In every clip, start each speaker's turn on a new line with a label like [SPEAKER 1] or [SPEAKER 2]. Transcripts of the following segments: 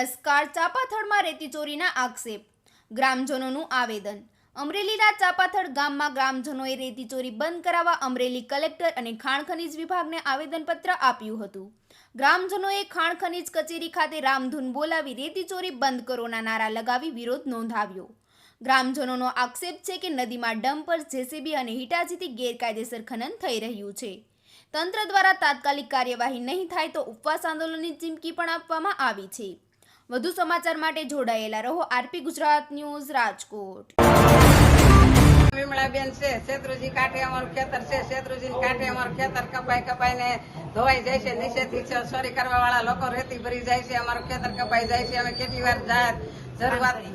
[SPEAKER 1] નમસ્કાર. ચાપાથળમાં રેતી ચોરીના આક્ષેપ. ગ્રામજનોનું આવેદન. અમરેલીના ચાપાથળ ગામમાં ગ્રામજનોએ રેતી ચોરી બંધ કરાવવા અમરેલી કલેક્ટર અને ખાણ ખનીજ વિભાગને આવેદનપત્ર આપ્યું હતું. ગ્રામજનોએ ખાણ ખનીજ કચેરી ખાતે રામધૂન બોલાવી રેતી ચોરી બંધ કરોના નારા લગાવી વિરોધ નોંધાવ્યો. ગ્રામજનોનો આક્ષેપ છે કે નદીમાં ડમ્પર, જેસીબી અને હિટાચીથી ગેરકાયદેસર ખનન થઈ રહ્યું છે. તંત્ર દ્વારા તાત્કાલિક કાર્યવાહી નહીં થાય તો ઉપવાસ આંદોલનની ચીમકી પણ આપવામાં આવી છે. વધુ સમાચાર માટે જોડાયેલા રહો આરપી ગુજરાત ન્યૂઝ રાજકોટ.
[SPEAKER 2] વિમળાબેન છે, શેત્રુજી કાંઠે અમારું ખેતર છે. શેત્રુજી કાંઠે અમારું ખેતર કપાઈને ધોવાઈ જાય છે. નીચેથી ચોરી કરવા વાળા લોકો રેતી ભરી જાય છે. અમારું ખેતર કપાઈ જાય છે. અમે કેટલી વાર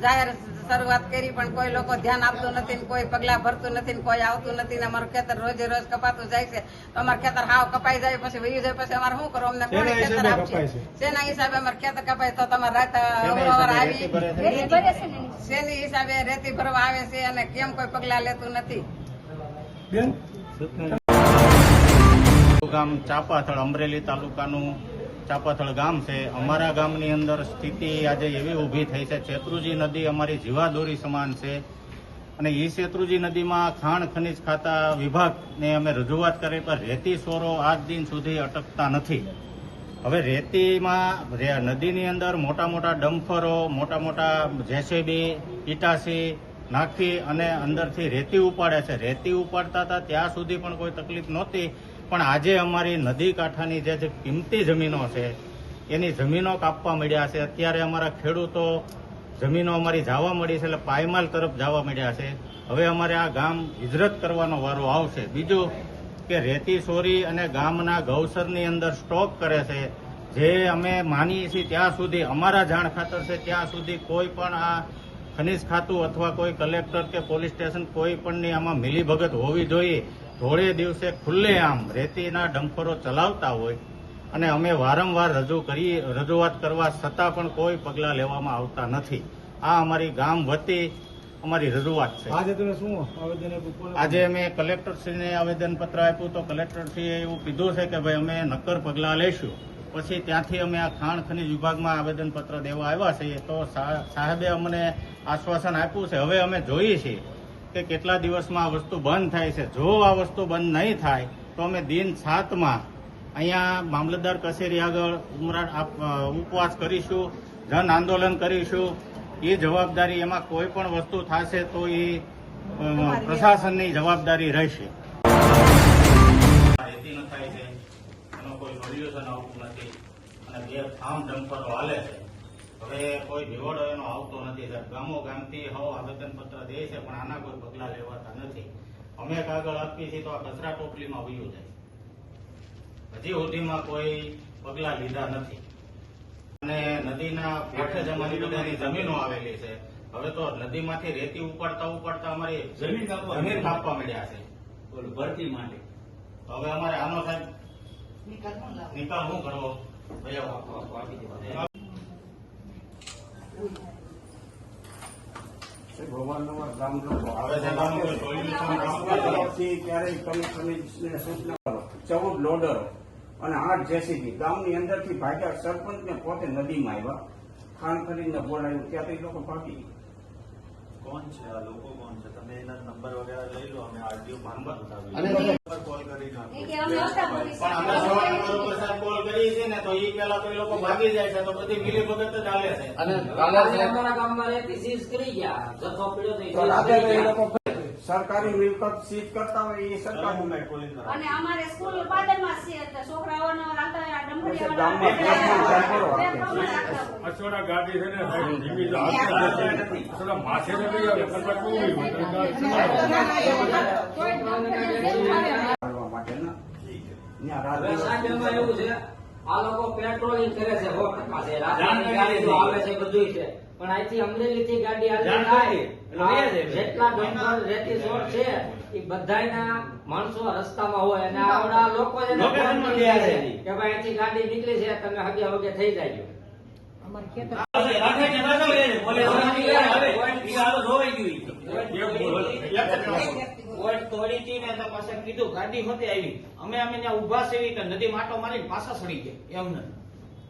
[SPEAKER 2] જાહેર શરૂઆત કરી પણ કોઈ લોકો ધ્યાન આપતું નથી, કોઈ પગલા ભરતું નથી, કોઈ આવતું નથી. અમારું ખેતર રોજે રોજ કપાતું જાય છે. તો અમારું ખેતર હાવ કપાઈ જાય પછી વયું જાય પછી અમારે શું કરવું? અમને કોને ખેતર આપશે? શેના હિસાબે અમારું ખેતર કપાય તો તમારે રાત અવરવર આવી શેની હિસાબે રેતી ભરવા આવે છે અને કેમ કોઈ પગલા લેતું નથી?
[SPEAKER 3] ગામ ચાપાથળ, અમરેલી તાલુકાનું ચાપાથળ ગામ છે. અમારા ગામની અંદર સ્થિતિ આજે એવી ઊભી થઈ છે, શેત્રુજી નદી અમારી જીવાદોરી સમાન છે અને એ શેત્રુજી નદીમાં ખાણ ખનીજ ખાતા વિભાગને અમે રજૂઆત કરી પણ રેતી ચોરો આજ દિન સુધી અટકતા નથી. હવે રેતીમાં નદીની અંદર મોટા મોટા ડમ્ફરો, મોટા મોટા જેસીબી, ઈટાસી નાખી અને અંદરથી રેતી ઉપાડે છે. રેતી ઉપાડતા હતા ત્યાં સુધી પણ કોઈ તકલીફ નહોતી, પણ આજે અમારી નદી કાંઠાની જે કિંમતી જમીનો છે એની જમીનો કાપવા મળ્યા છે. અત્યારે અમારા ખેડૂતો જમીનો અમારી જવા મળી છે, એટલે પાયમાલ તરફ જવા મળ્યા છે. હવે અમારે આ ગામ હિજરત કરવાનો વારો આવશે. બીજું કે રેતી ચોરી અને ગામના ગૌસરની અંદર સ્ટોક કરે છે. જે અમે માનીએ છીએ ત્યાં સુધી, અમારા જાણ ખાતર છે ત્યાં સુધી કોઈ પણ આ ખનીજ ખાતું અથવા કોઈ કલેક્ટર કે પોલીસ સ્ટેશન કોઈ પણની આમાં મિલીભગત હોવી જોઈએ. ધોળે દિવસે ખુલ્લેઆમ રેતીના ડમ્પરો ચલાવતા હોય અને અમે વારંવાર રજૂઆત કરવા છતાં પણ કોઈ પગલાં લેવામાં આવતા નથી. આ અમારી ગામ વતી અમારી રજૂઆત છે.
[SPEAKER 4] આજે તમે શું આવેદન આપ્યું?
[SPEAKER 3] આજે અમે કલેક્ટરશ્રીને આવેદનપત્ર આપ્યું તો કલેક્ટરશ્રીએ એવું કીધું છે કે ભાઈ અમે નક્કર પગલાં લઈશું. પછી ત્યાંથી અમે આ ખાણ ખનીજ વિભાગમાં આવેદનપત્ર દેવા આવ્યા છીએ તો સાહેબે અમને આશ્વાસન આપ્યું છે. હવે અમે જોઈએ છીએ કે કેટલા દિવસમાં આ વસ્તુ બંધ થાય છે. જો આ વસ્તુ બંધ નહીં થાય તો અમે દિન 7માં અહીંયા મામલતદાર કચેરી આગળ ઉપવાસ કરીશું, જન આંદોલન કરીશું. એ જવાબદારી, એમાં કોઈ પણ વસ્તુ થશે તો એ પ્રશાસનની જવાબદારી રહેશે. રેતી ન થાય છે, એનો કોઈ સોલ્યુશન આવતું નથી અને બે ફાર્મ ડમ્પરો હાલે છે. હવે કોઈ નિવડો એનો આવતો નથી. ગામો ગામથી આવેદનપત્ર દે છે પણ આના કોઈ પગલા લેવાતા નથી. અમે કાગળ આપીએ છીએ તો આ કચરા ટોપલીમાં વયું જાય. હજી સુધીમાં કોઈ પગલા લીધા નથી અને નદીના પેઠે જ અમારી બધાની જમીનો આવેલી છે. હવે તો નદીમાંથી રેતી ઉપાડતા અમારી જમીન કાપવા મળ્યા છે ભરતી માટે. હવે અમારે આનો સાહેબ નિકાલ શું કરવો?
[SPEAKER 5] ચૌદ લોડરો અને 8 જેસીબી ગામની અંદરથી ભાગ્યા. સરપંચ ને પોતે નદીમાં આવ્યા, ખાણ ખરીદને બોલાવ્યું, ત્યાંથી લોકો ભાગી.
[SPEAKER 6] કોણ છે આ લોકો? કોણ છે? તમે એના નંબર વગેરે લઈ લો, અમે આરટીઓ કોલ કરી
[SPEAKER 3] કોલ કરીએ છીએ ને તો એ પેલા તો લોકો ભાગી જાય છે તો બધી મિલીભગત જ ચાલે છે. અને
[SPEAKER 7] ગામમાં રેતી સીઝ કરી ગયા, જથ્થો પીડ્યો તો
[SPEAKER 5] સરકારી મિલકત સીઝ કરતા હોય એ સરકાર
[SPEAKER 8] અને અમારે સ્કૂલ પાદરમાં છે છોકરાઓનો રાતા
[SPEAKER 4] અસોડા ગાડી છે ને જીવી અસોડા માથે
[SPEAKER 7] એવું છે. આ લોકો પેટ્રોલિંગ કરે છે, 100% છે. રાત્રિની ગાડી આવે છે, બધું છે. પણ અહીંથી અમરેલી થી ગાડી આવી થાય જેટલા ડમ્પર રેતી ચોર છે એ બધાના માણસો રસ્તામાં હોય અને આવડા લોકો કે ભાઈ અહીંથી ગાડી નીકળી છે, તમે હગે હગે થઈ જાય.
[SPEAKER 9] તોડી હતી ને તો પાછા કીધું ગાડી હોતે આવી. અમે ત્યાં ઉભા છે કે નદી માટો મારીને પાછા સડી ગયા એમને.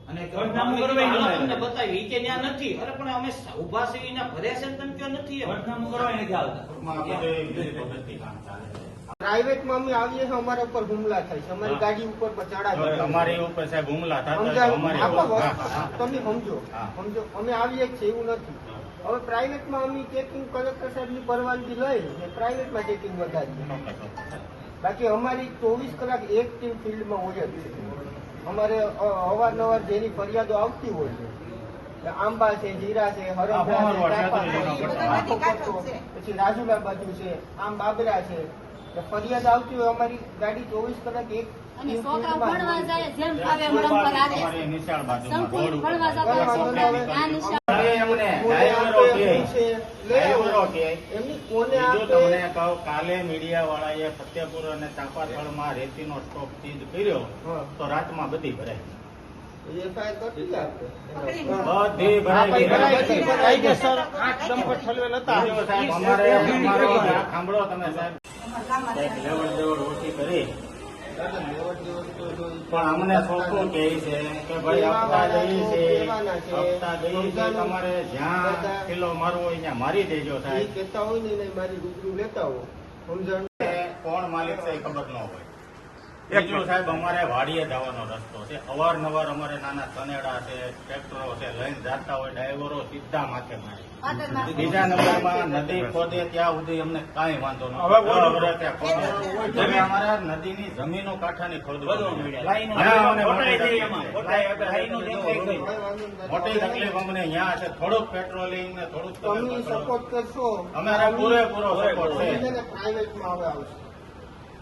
[SPEAKER 3] અને
[SPEAKER 9] સરનામું કરવા ય ન તમને બતાવી કે ત્યાં નથી. અરે પણ અમે ઉભા છીએ ને ભર્યા છે ને તમે ક્યાં નથી એમ.
[SPEAKER 7] સરનામું કરવા નથી આવતા.
[SPEAKER 3] ટૂંકમાં બધે બીજી પદ્ધતિ કામ ચાલે છે.
[SPEAKER 10] પ્રાઇવેટમાં અમે આવીએ છીએ, અમારા ઉપર હુમલા થાય છે, અમારી ગાડી ઉપર ચડાવે
[SPEAKER 3] જો
[SPEAKER 10] છે.
[SPEAKER 3] તમારી ઉપર સાહેબ હુમલા થતા હોય તો
[SPEAKER 10] સમજાય?
[SPEAKER 3] અમારી
[SPEAKER 10] આખો
[SPEAKER 3] ઉપર-
[SPEAKER 10] વસ્તુ
[SPEAKER 3] હા, હા.
[SPEAKER 10] તમે સમજો
[SPEAKER 3] હા.
[SPEAKER 10] સમજો અમે આવીએ જ છીએ, એવું નથી. હવે પ્રાઇવેટમાં અમે ચેકિંગ કલેક્ટર સાહેબની પરવાનગી લઈ પ્રાઇવેટમાં ચેકિંગ વધારીએ. બાકી અમારી 24 કલાક એક્ટિવ ફિલ્ડમાં હોય જ છે. અમારે અવારનવાર જેની ફરિયાદો આવતી હોય છે, આંબા છે, જીરા છે, હરભરા છે, ચાપા છે, આખો પટ્ટો, પછી રાજુલા બાજુ છે, આમ બાબરા છે, તો ફરિયાદ આવતી હોય અમારી ગાડી 24 કલાક એક
[SPEAKER 8] અને છોકરાઓ ભણવા જાય જેમ ફાવે એમ રમવા લાગે છે.
[SPEAKER 3] અમારી નિશાળ બાજુમાં
[SPEAKER 8] સંકુલ
[SPEAKER 3] રોડ ઉપર.
[SPEAKER 8] ભણવા જતા હોય છોકરાઓ આ નિશાળ
[SPEAKER 3] અરે એમને ડ્રાઈવરો કહે.
[SPEAKER 10] એમની કોને
[SPEAKER 3] બીજું
[SPEAKER 10] આપે?
[SPEAKER 3] તમને કહું, કાલે મીડિયા વાળાએ ફતેપુર અને ચાંપાથળમાં રેતીનો સ્ટોક સીઝ કર્યો
[SPEAKER 10] હા.
[SPEAKER 3] તો રાતમાં બધી ભરાઈ
[SPEAKER 10] FIR કરતી આપણે.
[SPEAKER 3] બધી ભરાઈ ગઈ.
[SPEAKER 10] કાયદેસર 8 ડમ્પર ઠલવેલ હતા.
[SPEAKER 3] બીજું સાહેબ અમારે અમારો આ સાંભળો તમે સાહેબ કંઈક લેવડ દેવડ ઓછી કરી પણ અમને ચોખ્ખું કહે છે કે ભાઈ હપ્તા દઈએ છે, હપ્તા દઈએ છે, તમારે જ્યાં કિલો મારવો હોય ત્યાં મારી દેજો
[SPEAKER 10] એ
[SPEAKER 3] સાહેબ.
[SPEAKER 10] કહેતા હોય ને એને મારી રૂબરૂ લેતા હો, સમજણ?
[SPEAKER 3] કોણ માલિક છે એ ખબર ન હોય. બીજું સાહેબ અમારે વાડીએ જવાનો રસ્તો છે, અવારનવાર અમારે નાના તનેડા છે, ટ્રેક્ટરો છે, લઈને જતા હોય ડ્રાઈવરો સીધા માથે મારે. બીજા નંબરમાં નદી ખોદે ત્યાં સુધી અમને કાંઈ વાંધો નથી. અમે અમારા નદીની જમીનો કાંઠાની ખોદવા મોટી તકલીફ અમને અહીંયા છે. થોડુંક પેટ્રોલિંગ ને થોડુંક
[SPEAKER 10] તમે સપોર્ટ કરશો,
[SPEAKER 3] અમારા પૂરેપૂરો સપોર્ટ છે.
[SPEAKER 10] પ્રાઇવેટમાં હવે આવશે.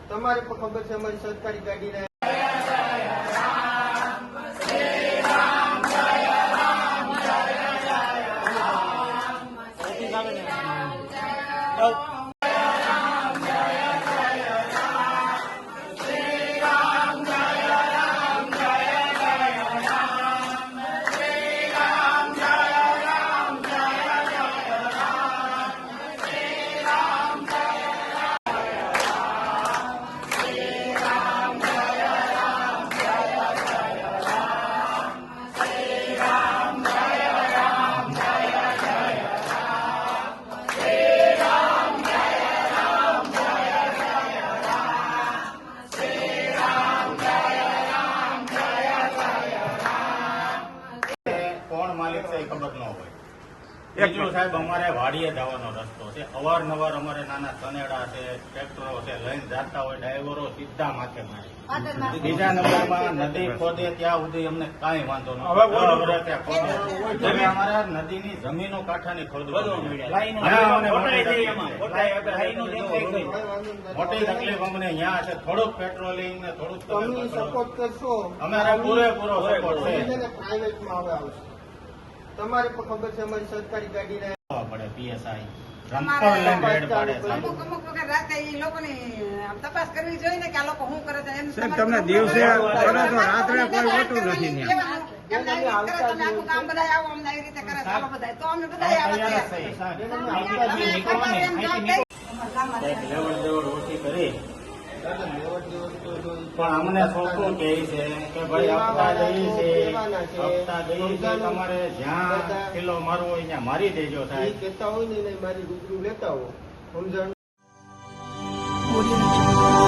[SPEAKER 10] તમારે પણ ખબર છે અમારી સરકારી ગાડીને
[SPEAKER 3] કોણ માલિક છે એ ખબર ન હોય. બીજું સાહેબ અમારે વાડીએ જવાનો રસ્તો છે, અવારનવાર અમારે નાના તનેડા છે, ટ્રેક્ટરો છે, લઈને જતા હોય ડ્રાઈવરો સીધા માથે મારે. બીજા નંબરમાં નદી ખોદે ત્યાં સુધી અમને કાંઈ વાંધો નથી. અમે અમારા નદીની જમીનો કાંઠાની ખોદવા મોટી તકલીફ અમને અહીંયા છે. થોડુંક પેટ્રોલિંગ ને થોડુંક
[SPEAKER 10] તમે સપોર્ટ કરશો,
[SPEAKER 3] અમારા પૂરેપૂરો સપોર્ટ છે.
[SPEAKER 10] પ્રાઇવેટમાં હવે આવશે. તમારે પણ ખબર છે અમારી સરકારી ગાડીને
[SPEAKER 3] પડે પીએસઆઈ રંપર લઈને રેડ પાડે છે.
[SPEAKER 2] અમુક અમુક વખત રાતે એ લોકોની તપાસ કરવી જોઈએ ને કે આ લોકો શું કરે છે. એમ
[SPEAKER 5] સાહેબ,
[SPEAKER 2] તમારે
[SPEAKER 5] તમને દિવસે કરો છો, રાત્રે કોઈ હોતું નથી ત્યાં.
[SPEAKER 2] કહેવાનું. એમને આવી રીતે કરો, તમે આખું કામ બધા આવો અમને આવી રીતે કરે ચાલો બધા તો અમે બધા
[SPEAKER 3] તૈયાર જ
[SPEAKER 2] આવ્યા
[SPEAKER 3] થઈ.
[SPEAKER 2] કંઈક
[SPEAKER 3] લેવડ દેવડ ઓછી કરી પણ અમને ચોખ્ખું કહે છે કે ભાઈ હપ્તા દઈએ છે, હપ્તા દઈએ છે, તમારે જ્યાં કિલો મારવો હોય ત્યાં મારી દેજો
[SPEAKER 10] એ
[SPEAKER 3] સાહેબ.
[SPEAKER 10] કહેતા હોય ને એને મારી રૂબરૂ લેતા હો, સમજણ?
[SPEAKER 1] Audio Jungle.